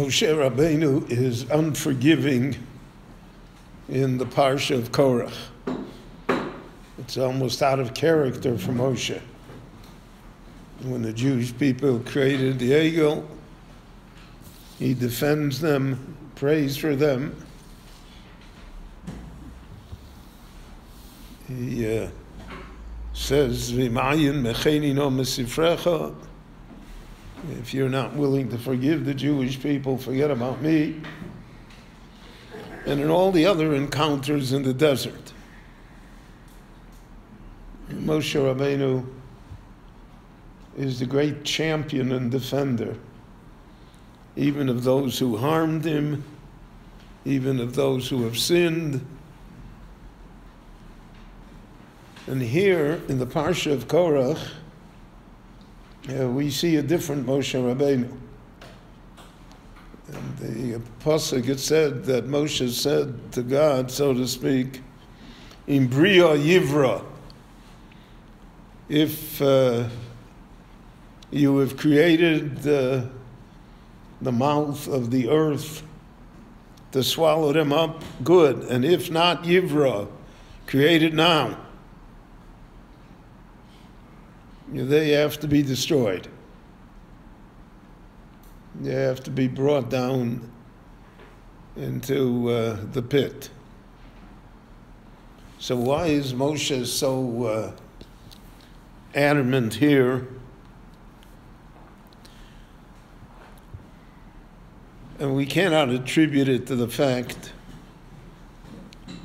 Moshe Rabbeinu is unforgiving in the parsha of Korach. It's almost out of character for Moshe. When the Jewish people created the Egel, he defends them, prays for them. He says, "V'mayin mechenino mesifrecha." If you're not willing to forgive the Jewish people, forget about me. And in all the other encounters in the desert, Moshe Rabbeinu is the great champion and defender, even of those who harmed him, even of those who have sinned. And here, in the Parsha of Korach, we see a different Moshe Rabbeinu. And the Pasuk, it said that Moshe said to God, so to speak, "In bria yivra," if you have created the mouth of the earth to swallow them up, good. And if not, yivra, create it now. They have to be destroyed. They have to be brought down into the pit. So why is Moshe so adamant here? And we cannot attribute it to the fact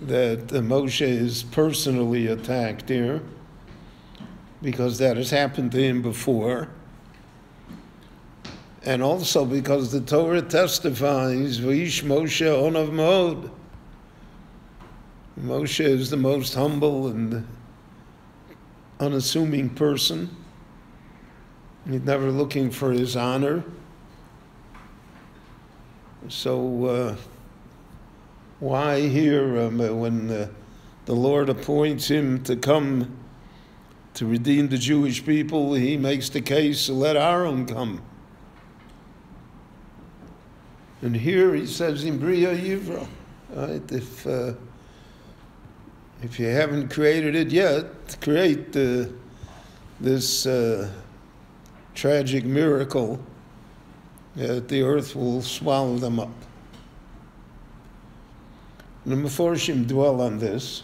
that Moshe is personally attacked here, because that has happened to him before. And also because the Torah testifies, V'ish Moshe onav mod. Moshe is the most humble and unassuming person. He's never looking for his honor. So why here, when the Lord appoints him to come to redeem the Jewish people, he makes the case to let Aaron come. And here he says, "In bria yivra," right? If you haven't created it yet, create this tragic miracle that the earth will swallow them up. And the Meforshim dwell on this.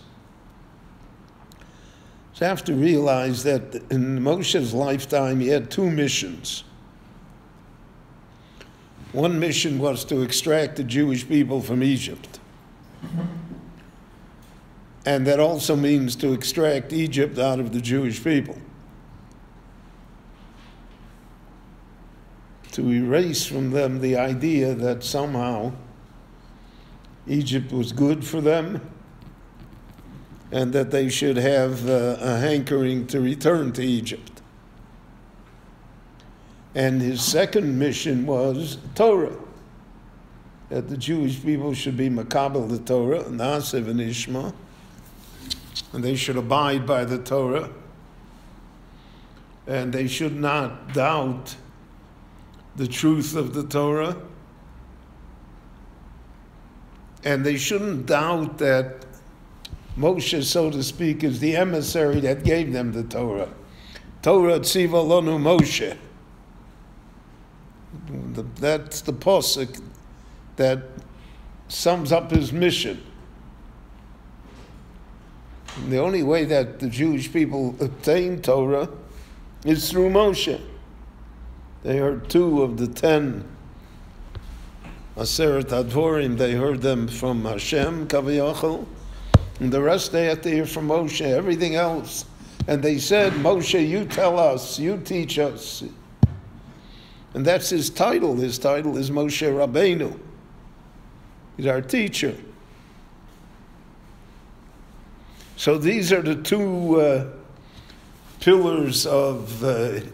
So you have to realize that in Moshe's lifetime, he had two missions. One mission was to extract the Jewish people from Egypt. And that also means to extract Egypt out of the Jewish people. To erase from them the idea that somehow Egypt was good for them and that they should have a hankering to return to Egypt. And his second mission was Torah, that the Jewish people should be makabel the Torah, na'aseh v'nishma, and they should abide by the Torah, and they should not doubt the truth of the Torah, and they shouldn't doubt that Moshe, so to speak, is the emissary that gave them the Torah. Torah tziva lanu Moshe. That's the pasuk that sums up his mission. And the only way that the Jewish people obtain Torah is through Moshe. They heard 2 of the 10 Aseret Advorim. They heard them from Hashem, Kaviyachal, and the rest they had to hear from Moshe, everything else. And they said, Moshe, you tell us, you teach us. And that's his title. His title is Moshe Rabbeinu. He's our teacher. So these are the 2 pillars of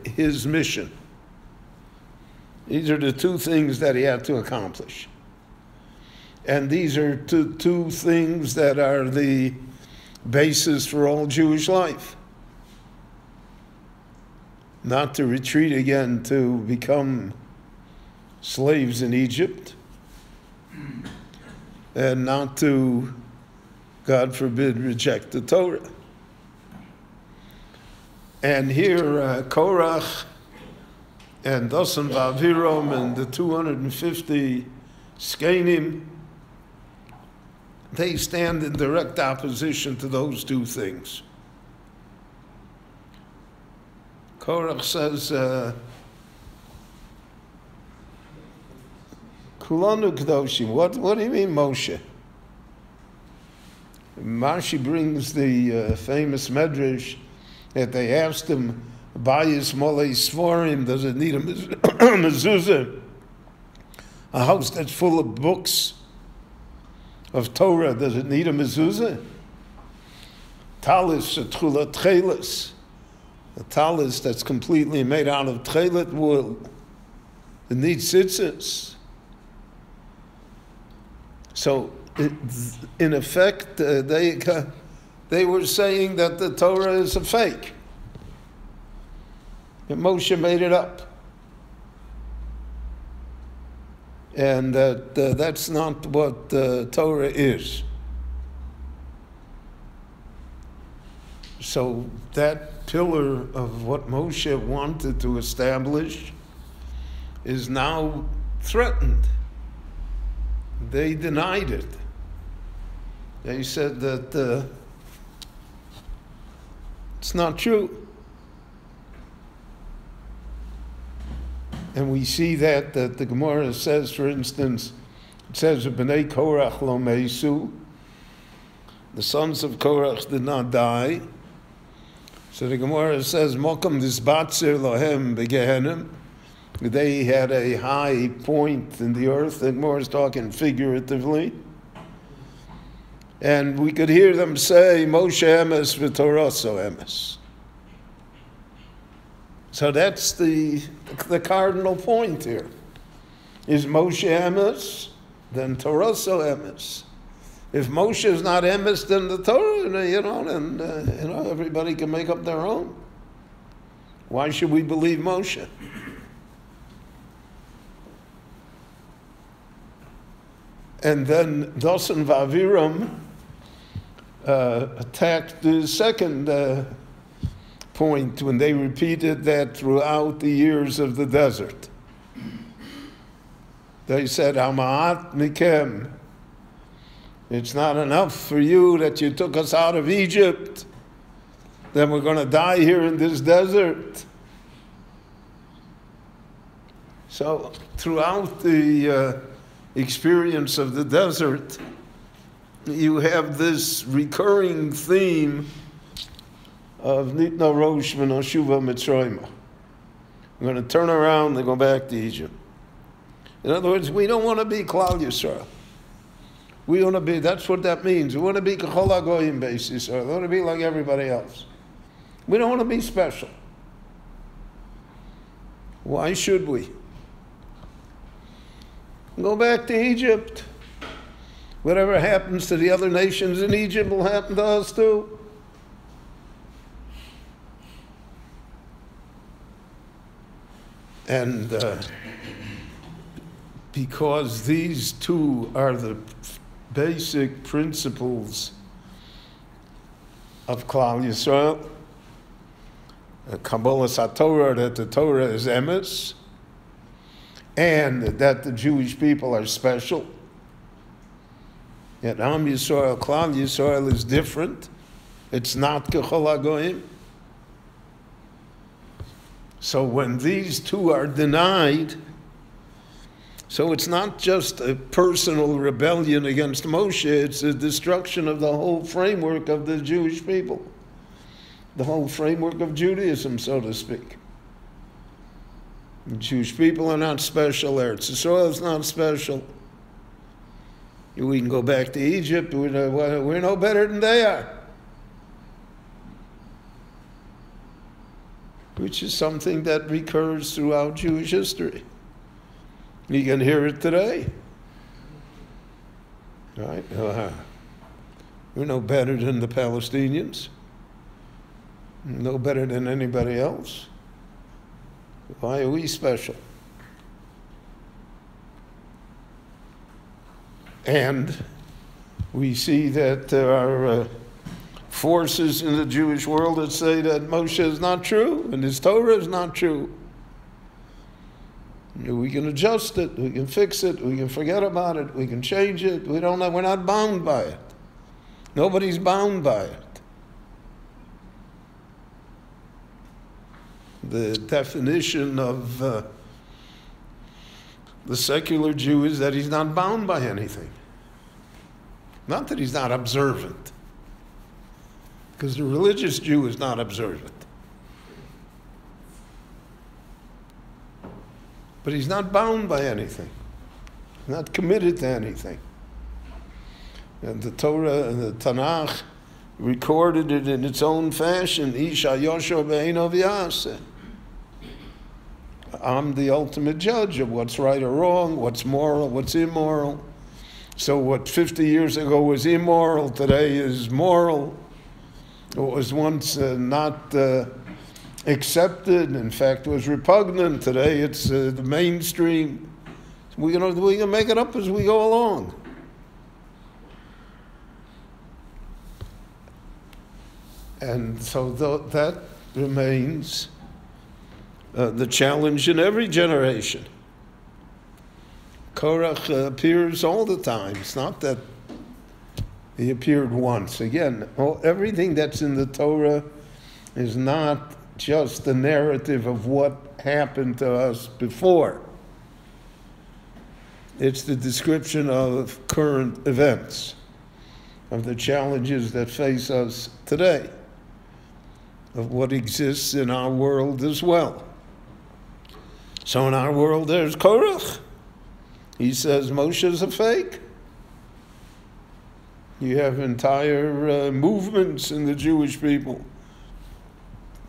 his mission. These are the 2 things that he had to accomplish. And these are two things that are the basis for all Jewish life. Not to retreat again to become slaves in Egypt, and not to, God forbid, reject the Torah. And here, Korach and Dosan Vaviram and the 250 Skenim, they stand in direct opposition to those two things. Korach says, Kulanu Kedoshim. What do you mean, Moshe? Rashi brings the famous medrash that they asked him, Bayis Molei Svorim, does it need a mezuzah? A house that's full of books of Torah, does it need a mezuzah? Talis, Tchulat Tchelis, a talis that's completely made out of tchelet wool, it needs tzitzis. So, in effect, they were saying that the Torah is a fake. That Moshe made it up. And that that's not what Torah is. So that pillar of what Moshe wanted to establish is now threatened. They denied it. They said that it's not true. And we see that the Gemara says, for instance, it says, B'nai Korach lo meisu, the sons of Korach did not die. So the Gemara says, Mokum disbatzer lohem begehenim, they had a high point in the earth. The Gemara is talking figuratively. And we could hear them say, Moshe emes v'Toraso emes. So that's the cardinal point here. Is Moshe emes, then Toraso emes. If Moshe is not emes, then the Torah, then everybody can make up their own. Why should we believe Moshe? And then Dosan Vaviram attacked the second point when they repeated that throughout the years of the desert. They said, Hama'at mikem, it's not enough for you that you took us out of Egypt, then we're going to die here in this desert. So throughout the experience of the desert, you have this recurring theme of Nitna Rosh V'Noshuva Mitzrayma. We're going to turn around and go back to Egypt. In other words, we don't want to be Klal Yisrael. We want to be, that's what that means. We want to be K'chol HaGoyim Beis Yisrael. We want to be like everybody else. We don't want to be special. Why should we? Go back to Egypt. Whatever happens to the other nations in Egypt will happen to us too. And because these two are the basic principles of Klal Yisrael, Kabbalah SaTorah, that the Torah is emes, and that the Jewish people are special. Yet Am Yisrael, Klal Yisrael is different. It's not K'chol HaGoyim. So when these two are denied, so it's not just a personal rebellion against Moshe, it's a destruction of the whole framework of the Jewish people, the whole framework of Judaism, so to speak. The Jewish people are not special, Eretz Yisrael is not special. We can go back to Egypt, we're no better than they are. Which is something that recurs throughout Jewish history. You can hear it today. Right? We're no better than the Palestinians. No better than anybody else. Why are we special? And we see that there are forces in the Jewish world that say that Moshe is not true and his Torah is not true. We can adjust it, we can fix it, we can forget about it, we can change it. We're not bound by it. Nobody's bound by it. The definition of the secular Jew is that he's not bound by anything. Not that he's not observant, because the religious Jew is not observant. But he's not bound by anything, not committed to anything. And the Torah and the Tanakh recorded it in its own fashion. Isha Yosho Be'enov Yaseh. I'm the ultimate judge of what's right or wrong, what's moral, what's immoral. So what 50 years ago was immoral, today is moral. What was once not accepted, in fact was repugnant, today it's the mainstream. We can make it up as we go along. And so that remains the challenge in every generation. Korach appears all the time. It's not that he appeared once. Again, everything that's in the Torah is not just the narrative of what happened to us before. It's the description of current events, of the challenges that face us today, of what exists in our world as well. So in our world there's Korach. He says Moshe is a fake. You have entire movements in the Jewish people.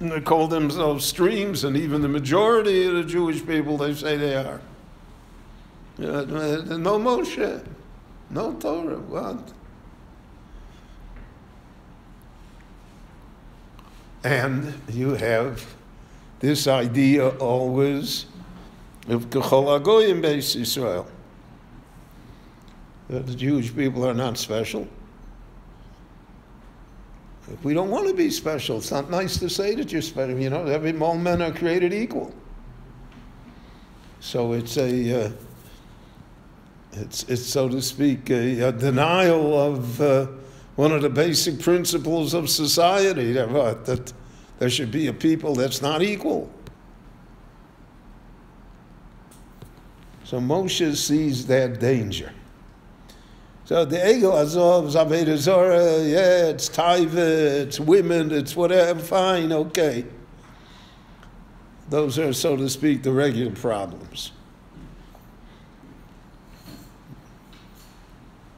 And they call themselves streams, and even the majority of the Jewish people, they say they are. No Moshe, no Torah, what? And you have this idea always of Kechol HaGoyim Beis Yisrael, that the Jewish people are not special. If we don't want to be special, it's not nice to say that you're special. You know, all men are created equal. So it's it's so to speak a denial of one of the basic principles of society, that there should be a people that's not equal. So Moshe sees that danger. So the Egel Azov, Zaveda Zorah, yeah, it's Taiva, it's women, it's whatever, fine, okay. Those are, so to speak, the regular problems.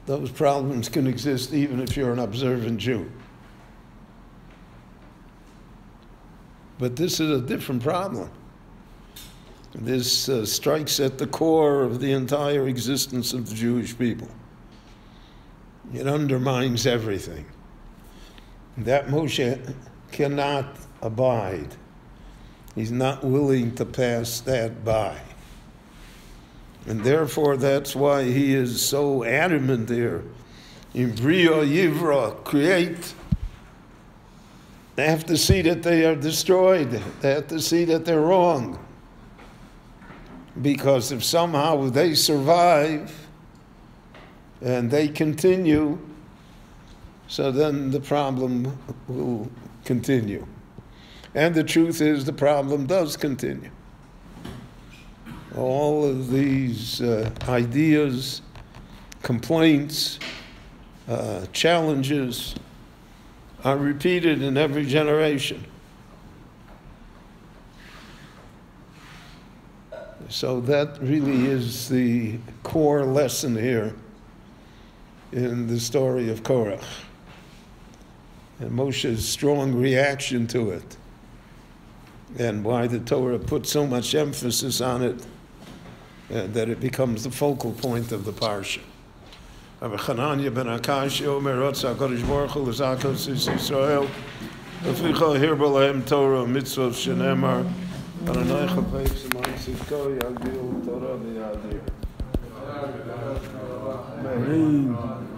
Those problems can exist even if you're an observant Jew. But this is a different problem. This strikes at the core of the entire existence of the Jewish people. It undermines everything. That Moshe cannot abide. He's not willing to pass that by. And therefore, that's why he is so adamant there. In Bria Yivra, create. They have to see that they are destroyed. They have to see that they're wrong. Because if somehow they survive, and they continue, so then the problem will continue. And the truth is, the problem does continue. All of these ideas, complaints, challenges are repeated in every generation. So that really is the core lesson here in the story of Korach, and Moshe's strong reaction to it, and why the Torah put so much emphasis on it, that it becomes the focal point of the parsha. Rabbi Chananya ben Akash Omer Rotza HaKadosh Baruch Hu L'Zakos Yisrael V'ficha Hirba Lahem Torah Mitzvot Shenemar Adonai Chafetz Zman Tzidko Yagdil Torah V'Yadir. Amen.